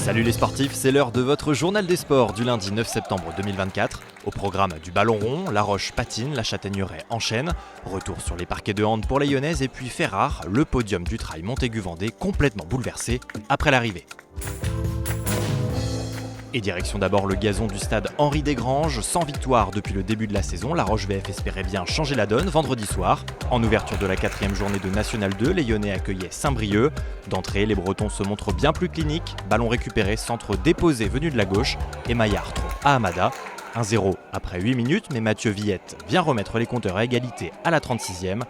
Salut les sportifs, c'est l'heure de votre journal des sports du lundi 9 septembre 2024. Au programme du ballon rond, La Roche patine, la Châtaigneraie enchaîne. Retour sur les parquets de hand pour les Lyonnaises et puis fait rare, le podium du trail Montaigu-Vendée complètement bouleversé après l'arrivée. Et direction d'abord le gazon du stade Henri Desgranges, sans victoire depuis le début de la saison, la Roche VF espérait bien changer la donne vendredi soir. En ouverture de la 4e journée de National 2, les Lyonnais accueillaient Saint-Brieuc. D'entrée, les Bretons se montrent bien plus cliniques, ballon récupéré, centre déposé venu de la gauche, et Maillard trompe à Hamada. 1-0 après 8 minutes, mais Mathieu Villette vient remettre les compteurs à égalité à la 36e.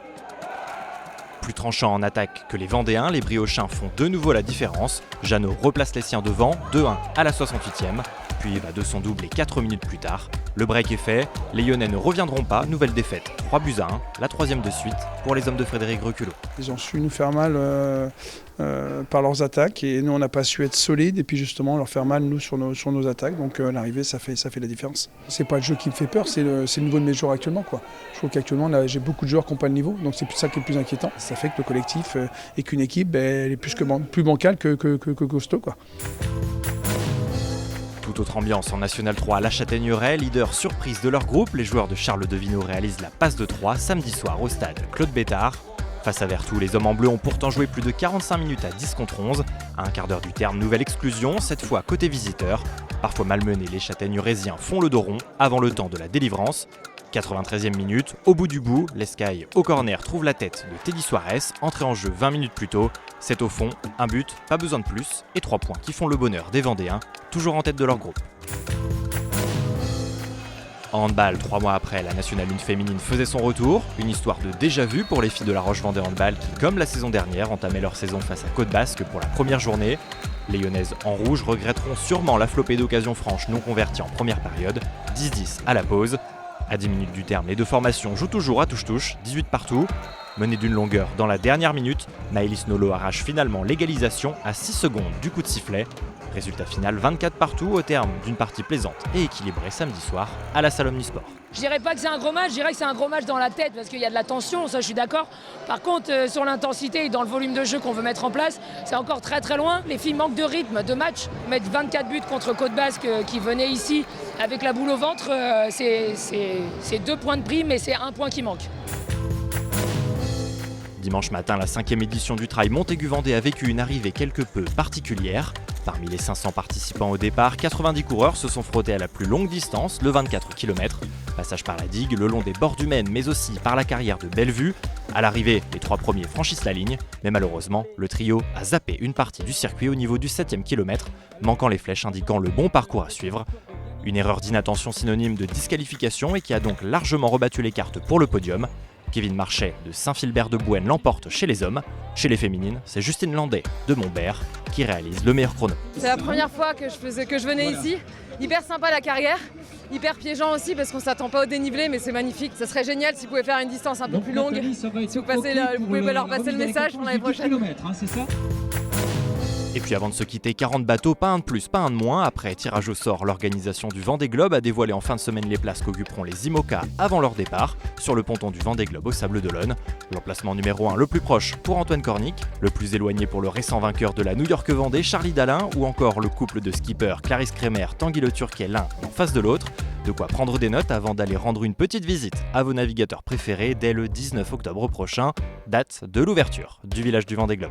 Plus tranchant en attaque que les Vendéens, les Briochins font de nouveau la différence. Jeannot replace les siens devant, 2-1 à la 68e, puis va de son doublé 4 minutes plus tard. Le break est fait, les Lyonnais ne reviendront pas, nouvelle défaite, 3-1, la 3e de suite pour les hommes de Frédéric Reculot. Ils ont su nous faire mal par leurs attaques et nous on n'a pas su être solides et puis justement leur faire mal nous sur nos attaques, donc l'arrivée ça fait la différence. C'est pas le jeu qui me fait peur, c'est le niveau de mes joueurs actuellement quoi. Je trouve qu'actuellement là, j'ai beaucoup de joueurs qui n'ont pas le niveau, donc c'est ça qui est le plus inquiétant. Ça fait que le collectif et qu'une équipe elle est plus bancale que costaud quoi. Toute autre ambiance en National 3 à la Châtaigneraie, leader surprise de leur groupe, les joueurs de Charles Devineau réalisent la passe de 3 samedi soir au stade Claude Bétard. Face à Vertou, les hommes en bleu ont pourtant joué plus de 45 minutes à 10 contre 11. À un quart d'heure du terme, nouvelle exclusion, cette fois côté visiteur. Parfois malmenés, les Châtaigneuraisiens font le dos rond avant le temps de la délivrance. 93e minute, au bout du bout, l'Escaille au corner trouve la tête de Teddy Suarez, entré en jeu 20 minutes plus tôt. C'est au fond, un but, pas besoin de plus, et 3 points qui font le bonheur des Vendéens, toujours en tête de leur groupe. En handball, 3 mois après, la Nationale 1 féminine faisait son retour. Une histoire de déjà-vu pour les filles de la Roche-Vendée Handball qui, comme la saison dernière, entamaient leur saison face à Côte-Basque pour la première journée. Les Lyonnaises en rouge regretteront sûrement la flopée d'occasions franches non converties en première période, 10-10 à la pause. À 10 minutes du terme, les deux formations jouent toujours à touche-touche, 18 partout. Menée d'une longueur dans la dernière minute, Maëlys Nolo arrache finalement l'égalisation à 6 secondes du coup de sifflet. Résultat final 24 partout au terme d'une partie plaisante et équilibrée samedi soir à la salle Omnisport. Je dirais pas que c'est un gros match, je dirais que c'est un gros match dans la tête parce qu'il y a de la tension, ça je suis d'accord. Par contre, sur l'intensité et dans le volume de jeu qu'on veut mettre en place, c'est encore très très loin. Les filles manquent de rythme, de match. Mettre 24 buts contre Côte-Basque qui venait ici avec la boule au ventre, c'est 2 points de prix mais c'est 1 point qui manque. Dimanche matin, la 5e édition du trail Montaigu-Vendée a vécu une arrivée quelque peu particulière. Parmi les 500 participants au départ, 90 coureurs se sont frottés à la plus longue distance, le 24 km. Passage par la digue, le long des bords du Maine, mais aussi par la carrière de Bellevue. À l'arrivée, les 3 premiers franchissent la ligne, mais malheureusement, le trio a zappé une partie du circuit au niveau du 7e kilomètre, manquant les flèches indiquant le bon parcours à suivre. Une erreur d'inattention synonyme de disqualification et qui a donc largement rebattu les cartes pour le podium. Kevin Marchais de Saint-Philbert-de-Bouenne l'emporte chez les hommes. Chez les féminines, c'est Justine Landais de Montbert qui réalise le meilleur chrono. C'est la première fois que je venais ici. Hyper sympa la carrière, hyper piégeant aussi parce qu'on ne s'attend pas au dénivelé, mais c'est magnifique. Ça serait génial si vous pouvez faire une distance un peu plus longue. Si vous pouvez leur passer le message pour l'année prochaine. Et puis avant de se quitter, 40 bateaux, pas un de plus, pas un de moins. Après tirage au sort, l'organisation du Vendée Globe a dévoilé en fin de semaine les places qu'occuperont les IMOCA avant leur départ, sur le ponton du Vendée Globe au Sable d'Olonne. L'emplacement numéro 1 le plus proche pour Antoine Cornic, le plus éloigné pour le récent vainqueur de la New York Vendée, Charlie Dalin, ou encore le couple de skippers Clarisse Kremer, Tanguy Le Turquet, l'un en face de l'autre. De quoi prendre des notes avant d'aller rendre une petite visite à vos navigateurs préférés dès le 19 octobre prochain, date de l'ouverture du village du Vendée Globe.